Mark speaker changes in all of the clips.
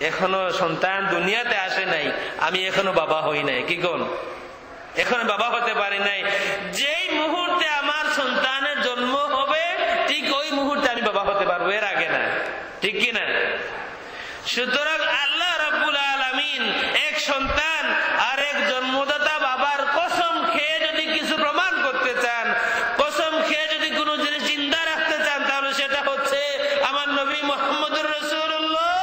Speaker 1: এখনো সন্তান দুনিয়াতে আসে নাই, আমি এখনো বাবা হই নাই। কি কোন? এখন বাবা হতে পারি নাই। যেই মুহূর্তে আমার সন্তানের জন্ম হবে ঠিক ওই মুহূর্তে আমি বাবা হতে পারবো, এর আগে না। ঠিক কিনা? সুতরাং আল্লাহ রাব্বুল আলামিন এক সন্তান আর এক জন্মদাতা বাবার কসম খেয়ে যদি কিছু প্রমাণ করতে চান, কসম খেয়ে যদি কোনো জিনিস জিন্দা রাখতে চান, তাহলে সেটা হচ্ছে আমার নবী মুহাম্মদুর রাসূলুল্লাহ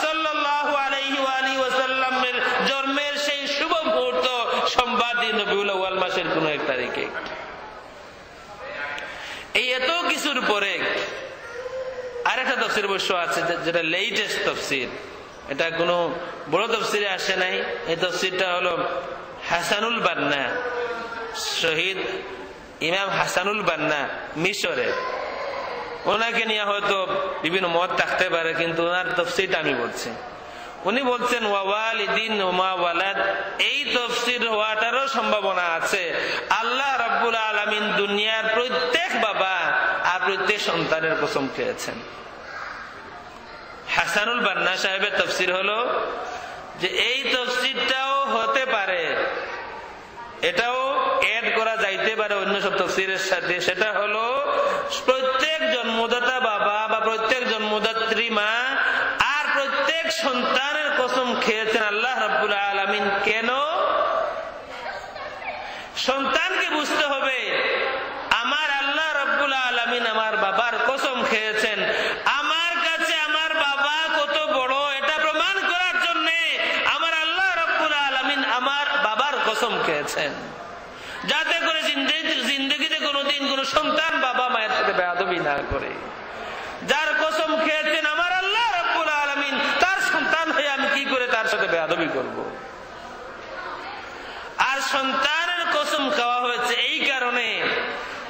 Speaker 1: সাল্লাল্লাহু আলাইহি ওয়া আলিহি ওয়াসাল্লামের জন্মের সেই শুভ মুহূর্ত সোমবার দিন রবিউল আউয়াল মাসের কোন এক তারিখে। এই এত কিছুর পরে আরেকটা তাফসীর অবশ্য আছে, যেটা লেটেস্ট তাফসীর, এটা কোনো বড় তাফসীরে আসে নাই। এই তাফসীরটা হলো হাসানুল বান্না, শহীদ ইমাম হাসানুল বান্না মিশরের। ওনাকে নিয়ে হয়তো বিভিন্ন মত থাকতে পারে, কিন্তু ওনার তাফসীরটা আমি বলছি। উনি বলছেন ওয়ালিদিন ওমা ওয়ালাদ, এই তাফসীর হওয়াটারও সম্ভাবনা আছে। আল্লাহ রাব্বুল আলামিন দুনিয়ার প্রত্যেক বাবা আর প্রত্যেক সন্তানের কসম খেয়েছেন। হাসানুল বান্না সাহেবের তাফসীর হলো যে এই তাফসীরটাও হতে পারে, এটাও এড করা যাইতে পারে অন্য সব তাফসীরের সাথে। সেটা হলো প্রত্যেক জন্মদাতা বাবা বা প্রত্যেক জন্মদাত্রী মা আর প্রত্যেক সন্তানের কসম খেয়েছেন আল্লাহ রাব্বুল আলামিন। কেন? সন্তানকে বুঝতে হবে আমার আল্লাহ রাব্বুল আলামিন আমার বাবার কসম খেয়েছেন। আমার কাছে আমার বাবা কত বড় এটা প্রমাণ করার জন্য আমার আল্লাহ রাব্বুল আলামিন আমার বাবার কসম খেয়েছেন, যাতে করে জিন্দেগিতে কোনোদিন কোন সন্তান বাবা মায়ের সাথে বেয়াদবি না করে। যার কসম খেয়েছেন আমার আল্লাহ রাব্বুল আলামিন, তার সন্তান হয়ে আমি কি করে তার সাথে বেয়াদবি করব? আর সন্তানের কসম খাওয়া হয়েছে এই কারণে,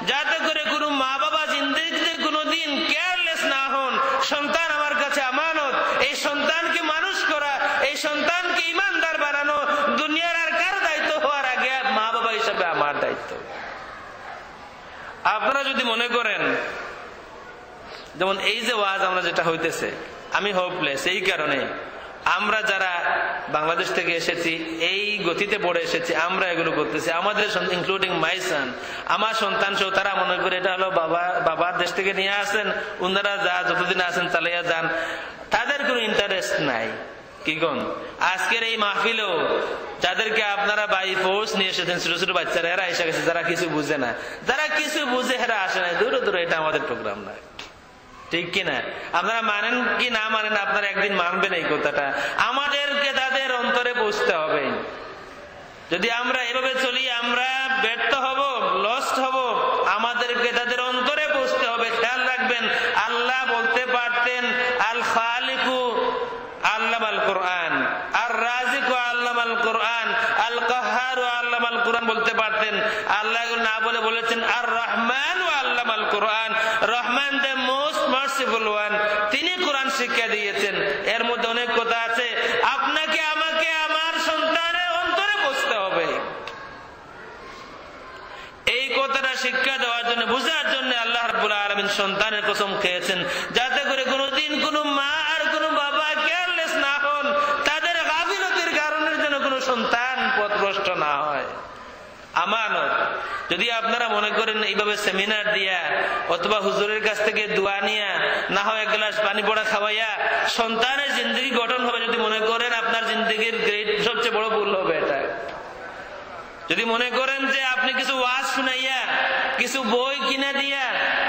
Speaker 1: যাতে করে কোনো মা বাবা জিন্দেগিতে কোনোদিন কেয়ারলেস না হন। সন্তান আমার কাছে আমানত, এই সন্তানকে মানুষ করা, এই সন্তানকে ইমানদার বানানো দুনিয়ার আর কার দায়িত্ব হওয়ার আগে মা বাবা হিসাবে আমার দায়িত্ব। আপনারা যদি মনে করেন যেমন এই যে ওয়াজ আমরা যেটা হইতেছে, আমি হোপলেস এই কারণে আমরা যারা বাংলাদেশ থেকে এসেছি, এই গতিতে পড়ে এসেছি, আমরা এগুলো করতেছি। আমাদের ইনক্লুডিং মাই সন, আমার সন্তান সহ তারা মনে করে এটা হলো বাবার দেশ থেকে নিয়ে আসেন, ওনারা যা যতদিন আসেন চালিয়ে যান, তাদের কোনো ইন্টারেস্ট নাই। কি কোন? আজকের এই মাহফিলেও যাদেরকে আপনারা বাই ফোর্স নিয়ে এসেছেন, ছোট ছোট বাচ্চারা, এরা এসে গেছে, যারা কিছু বুঝে না, যারা কিছু বুঝে এরা আসে না। দূরে দূরে এটা আমাদের প্রোগ্রাম না। ঠিক কিনা? আপনারা মানেন কি না মানেন, আপনারা একদিন মানবেন এই কথাটা। আমাদেরকে তাদের অন্তরে পৌঁছতে হবে। যদি আমরা এভাবে চলি আমরা ব্যর্থ হব, লস্ট হব। আমাদেরকে তাদের অন্তরে পৌঁছতে হবে। খেয়াল রাখবেন, আল্লাহ বলতে পারতেন আল খালিকু আল্লামাল কোরআন, আর রাজিকু আল্লামাল কোরআন, আল কাহ্হারু আল্লামাল কোরআন বলতে পারতেন। আল্লাহ না বলে বলেছেন আর রহমান আল্লামাল কোরআন, Rahman the most merciful one, তিনি কোরআন শিক্ষা দিয়েছেন। এর মধ্যে অনেক কথা আছে। আপনাকে আমাকে আমার সন্তানের অন্তরে পৌঁছতে হবে। এই কথাটা শিক্ষা দেওয়ার জন্য, বুঝার জন্য আল্লাহ রাব্বুল আলামিন সন্তানের কসম খেয়েছেন, যাতে করে কোনোদিন কোনো মা আর কোনো বাবা কেয়ারলেস না হন, তাদের গাফিলতির কারণে যেন কোনো সন্তান পথভ্রষ্ট না হয়। আমানত। যদি আপনারা মনে করেন এইভাবে সেমিনার দিয়া অথবা হুজুরের কাছ থেকে দোয়া নিয়া, না হয় এক গ্লাস পানি পড়া খাওয়াইয়া সন্তানের জিন্দগি গঠন হবে, যদি মনে করেন আপনার জিন্দগির গ্রেট সবচেয়ে বড় ভুল হবে এটা। যদি মনে করেন যে আপনি কিছু ওয়াজ শুনাইয়া, কিছু বই কিনে দিয়া,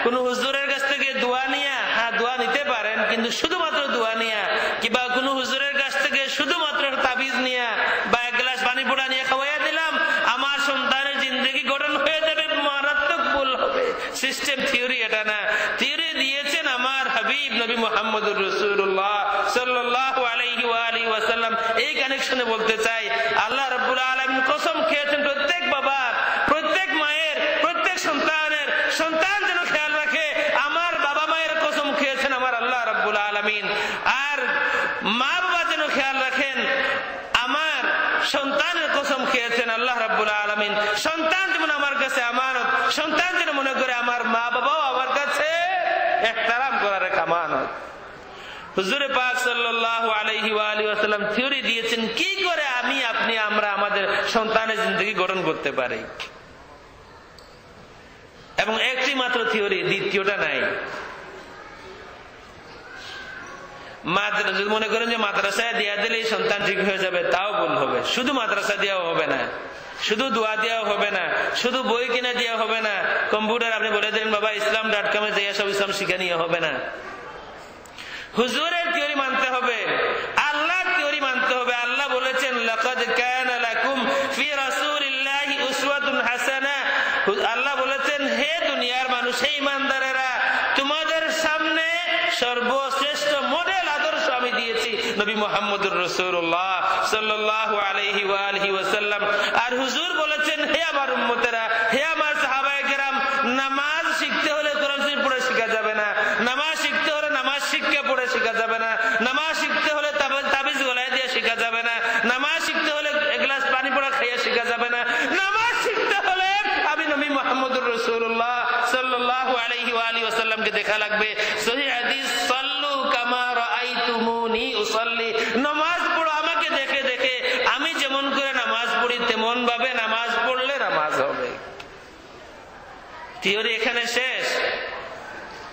Speaker 1: কোন হুজুরের কাছ থেকে দোয়া নিয়া, হ্যাঁ দোয়া নিতে পারেন, কিন্তু শুধুমাত্র দোয়া নিয়া, কিংবা কোন হুজুরের কাছ থেকে শুধুমাত্র তাবিজ নিয়া বা এক গ্লাস পানি পোড়া নিয়ে খাওয়াইয়া দিলাম, আমার সন্তানের জিন্দগি গঠন হয়ে যাবে, মারাত্মক ভুল হবে। সিস্টেম থিওরি এটা না। থিওরি দিয়েছেন আমার হাবিব নবী মুহাম্মদুর রাসূলুল্লাহ সাল্লাল্লাহু আলাইহি ওয়া আলিহি ওয়াসাল্লাম। এই কানেকশনে বলতে চাই, আল্লাহ রাব্বুল আলামিন কসম খেয়েছেন প্রত্যেক বাবা, প্রত্যেক মায়ের, প্রত্যেক সন্তানের, সন্তান যেন খেয়াল রাখে আমার বাবা মায়ের কসম খেয়েছেন আমার আল্লাহ রাব্বুল আলামিন। আর মা বাবা যেন খেয়াল রাখেন আমার সন্তানের কসম খেয়েছেন আল্লাহ রাব্বুল আলামিন। সন্তান যেমন আমার কাছে আমানত, সন্তান যেন মনে করে আমার মা বাবাও আমার কাছে ইহতিরাম করার এক আমানত। হুজুর পাক সাল্লাল্লাহু আলাইহি ওয়া আলিহি ওয়াসাল্লাম থিওরি দিয়েছেন কি করে আমি আপনি আমরা আমাদের সন্তানের জিন্দেগি গঠন করতে পারি। এবং একটি মাত্র থিওরি, দ্বিতীয়টা নাই। যদি মনে করেন যে মাদ্রাসায় দেয়া দিলেই সন্তান ঠিক হয়ে যাবে, তাও ভুল হবে। শুধু মাদ্রাসা দেওয়া হবে না, শুধু দোয়া দেওয়া হবে না, শুধু বই কিনে দেওয়া হবে না, কম্পিউটার আপনি বলে দিলেন বাবা islam.com-এ যাইয়া সব ইসলাম শিখে নিয়ে হবে না। হুজুরের থিওরি মানতে হবে, আল্লাহর থিওরি মানতে হবে। আল্লাহ বলেছেন লাকাদ কানা লাকুম ফি রাসূলিল্লাহি উসওয়াতুন হাসানাহ। আল্লাহ বলেছেন হে দুনিয়ার মানুষ, হে ঈমানদারেরা, তোমাদের সামনে সর্বশ্রেষ্ঠ মডেল আদর্শ আমি দিয়েছি নবী মুহাম্মদুর রাসূলুল্লাহ সাল্লাল্লাহু আলাইহি ওয়া আলিহি ওয়াসাল্লাম। আর হুজুর বলেছেন হে আমার উম্মতেরা, হে আমার সাহাবায়ে কেরাম, নামাজ শিখতে হলে কোরআন শরীফ পড়ে শেখা যাবে না, নামাজ শিখতে হলে নামাজ শিক্ষা পড়ে শেখা যাবে না, নামাজ শিখতে হলে তাবিজ গলায় দিয়ে শেখা যাবে না, নামাজ শিখতে হলে এক গ্লাস পানি পড়া খাইয়া শেখা যাবে না, নামাজ শিখতে হলে আমি নবী মুহাম্মদুর রাসূলুল্লাহ সাল্লাল্লাহু আলাইহি ওয়া আলিহি ওয়াসাল্লামকে দেখা লাগবে। সহিহ হাদিস, সাল্লু কামা রাআইতুমুনি উসাল্লি, নামাজ পড়ো আমাকে দেখে দেখে, আমি যেমন করে নামাজ পড়ি তেমন ভাবে নামাজ পড়লে নামাজ হবে। থিওরি এখানে শেষ।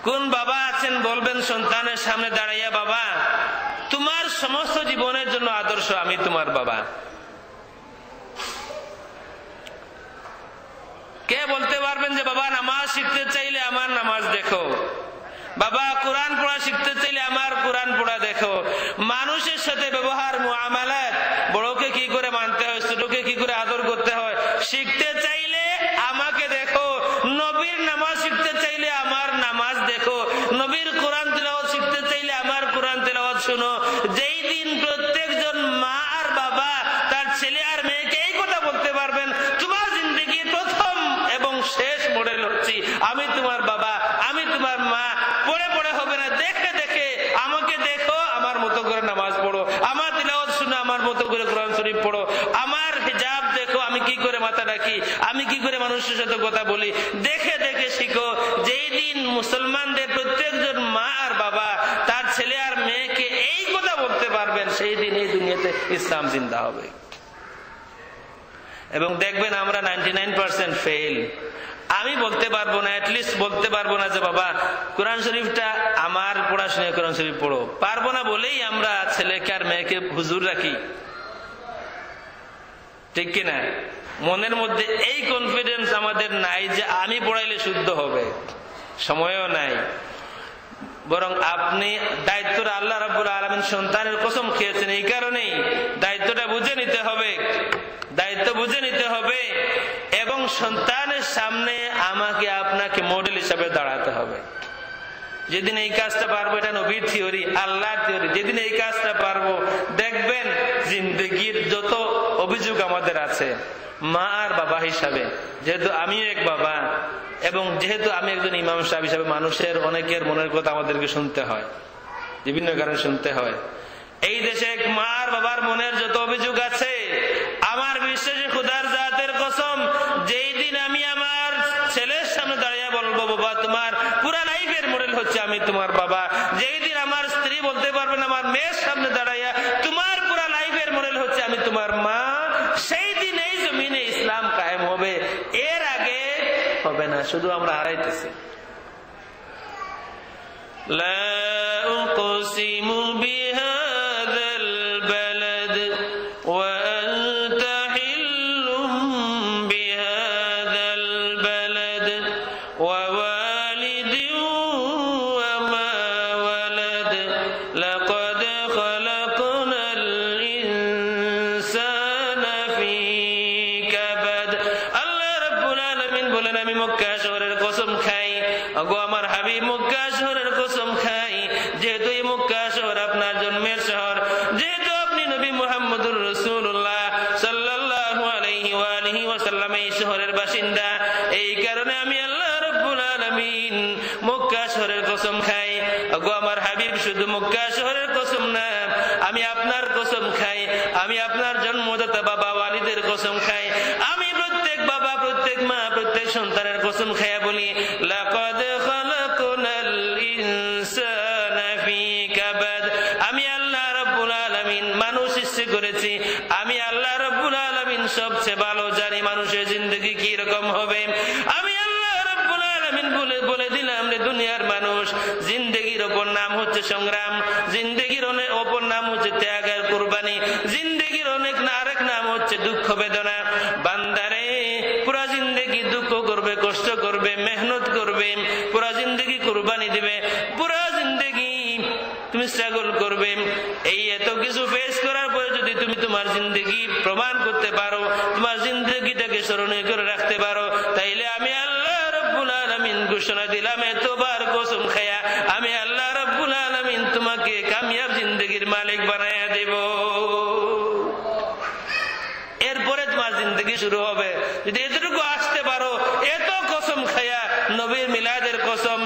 Speaker 1: কোন বাবা আছেন বলবেন সন্তানের সামনে দাঁড়াইয়া, বাবা তোমার সমস্ত জীবনের জন্য আদর্শ আমি তোমার বাবা? কে বলতে পারবেন যে বাবা নামাজ শিখতে চাইলে আমার নামাজ দেখো, বাবা কোরআন পড়া শিখতে চাইলে আমার কোরআন পড়া দেখো? মানুষের সাথে ব্যবহার, মুআমালাত, বড়কে কি করে মানতে হয়, ছোটকে কি করে আদর করতে হয় শিখতে চাইলে আমাকে দেখো। নবীর নামাজ শিখতে চাইলে আমার নামাজ দেখো, নবীর কোরআন তিলাওয়াত শিখতে চাইলে আমার কোরআন তিলাওয়াত শুনো। যেই দিন প্রত্যেকজন মা আর বাবা তার ছেলে আর মেয়েকে এই কথা বলতে পারবেন, তোমার জিন্দেগির প্রথম এবং শেষ মডেল হচ্ছি আমি তোমার বাবা, আমি তোমার মা, পড়ে পড়ে হবে না, দেখে দেখে আমাকে দেখো, আমার মতো করে নামাজ পড়ো, আমার তিলাওয়াত শুনো, আমার মতো করে কোরআন শরীফ পড়ো, আমার হিজাব দেখো, আমি কি করে মাথা রাখি, আমি কি করে মানুষের সাথে কথা বলি, দেখে দেখে শিখো। যেই দিন মুসলমানদের প্রত্যেকজন মা আর বাবা তার ছেলে আর মেয়েকে এই কথা বলতে পারবেন, সেই দিন এই দুনিয়াতে ইসলাম জিন্দা হবে। এবং দেখবেন আমরা 99% ফেল। আমি বলতে পারবো না, অ্যাটলিস্ট বলতে পারবো না যে বাবা কোরআন শরীফটা আমার পড়াশোনায় কোরআন শরীফ পড়ো, পারবো না বলেই আমরা ছেলেকে আর মেয়েকে হুজুর রাখি, ঠিক কিনা? মনের মধ্যে এই কনফিডেন্স আমাদের নাই যে আমি পড়াইলে শুদ্ধ হবে, সময়ও নাই। বরং আপনি দায়িত্বটা আল্লাহ রাব্বুল আলামিন সন্তানের কসম খেয়েছেন, এই কারণেই দায়িত্বটা বুঝে নিতে হবে, দায়িত্ব বুঝে নিতে হবে। এবং সন্তানের সামনে আমাকে আপনাকে মডেল হিসাবে দাঁড়াতে হবে। যেদিন এই কাজটা পারবো, এটা নবীর থিওরি, আল্লাহর থিওরি, যেদিন এই কাজটা পারবো দেখবেন জিন্দেগির যত অভিযোগ আমাদের আছে মা আর বাবা হিসাবে, যেহেতু আমি এক বাবা এবং যেহেতু আমি একজন ইমাম সাহেব হিসাবে, মানুষের অনেকের মনের কথা আমাদেরকে শুনতে হয়, বিভিন্ন কারণে শুনতে হয়। এই দেশে এক মা আর বাবার মনের যত অভিযোগ আছে, আমার বিশ্বাসী খুদার জাতের কসম, যেই দিন আমি আমার ছেলের সামনে দাঁড়িয়ে বলবো বাবা তোমার পুরা লাইফের মডেল হচ্ছে আমি তোমার বাবা, যেই দিন আমার স্ত্রী বলতে পারবেন আমার মেয়ের সামনে দাঁড়াইয়া তোমার পুরা লাইফের মডেল হচ্ছে আমি তোমার মা, সেই দিন এই জমিনে ইসলাম কায়েম হবে। এর আগে হবে না, শুধু আমরা হারাইতেছি। লা উকসিমু বিহাযাল বালাদ ওয়া আনতা হিল্লুম বিহাযাল বালাদ ওয়া ওয়ালিদিন ওয়া মা ওয়ালাদ লাকাদ খালাকনাল ইনসানা ফি কাবাদ। আল্লাহ রাব্বুল আলামিন বলেন, আমি মক্কা শহরের কসম খাই, আগো আমার হাবিব মক্কা শহরের কসম খাই, যেহেতু এই মক্কা শহর আপনার জন্মের শহর, যেহেতু আপনি নবী মুহাম্মদুর রাসূলুল্লাহ সাল্লাল্লাহু আলাইহি ওয়া আলিহি ওয়াসাল্লাম এই শহরের বাসিন্দা, এই কারণে আমি আল্লাহ রাব্বুল আলামিন মক্কা শহরের কসম খাই। আগো আমার হাবিব শুধু মক্কা শহরের কসম না, আমি আপনার কসম খাই, আমি আপনার জন্মদাতা বাবা ওয়ালিদের কসম খাই, আমি প্রত্যেক বাবা, প্রত্যেক মা, প্রত্যেক সন্তানের কসম খাইয়া বলি, লাকাদ খালাকনাল ইনসানা ফি কাবাদ। আলামিন মানুষ সৃষ্টি করেছি, আমি আল্লাহ রাব্বুল আলামিন সবচেয়ে ভালো জানি মানুষের জিন্দেগি কি রকম হবে। আমি আল্লাহ রাব্বুল আলামিন বলে দিলাম রে দুনিয়ার মানুষ, জিন্দেগির অপর নাম হচ্ছে সংগ্রাম, জিন্দেগির অপর নাম হচ্ছে ত্যাগ আর কুরবানি, জিন্দেগির আরেক নাম হচ্ছে দুঃখ বেদনা। বান্দারে পুরা জিন্দেগি দুঃখ করবে, কষ্ট করবে, মেহনত করবে, পুরা জিন্দেগি কুরবানি দিবে, পুরা জিন্দেগি তুমি স্ট্রাগল করবে। এই এত কিছু ফেস করার পরে যদি তুমি তোমার জিন্দেগি প্রমাণ করতে পারো, তোমার জিন্দেগিটাকে স্মরণীয় করে রাখতে পারো, তাইলে আমি আল্লাহ রাব্বুল আলামিন ঘোষণা দিলাম এতবার কসম খায়া, আমি আল্লাহ রাব্বুল আলামিন তোমাকে কামিয়াব জিন্দেগির মালিক বানায়া দেব। এরপরে তোমার জিন্দেগি শুরু হবে। যদি এতটুকু আসতে পারো, এত কসম খায়া, নবীর মিলাদের কসম,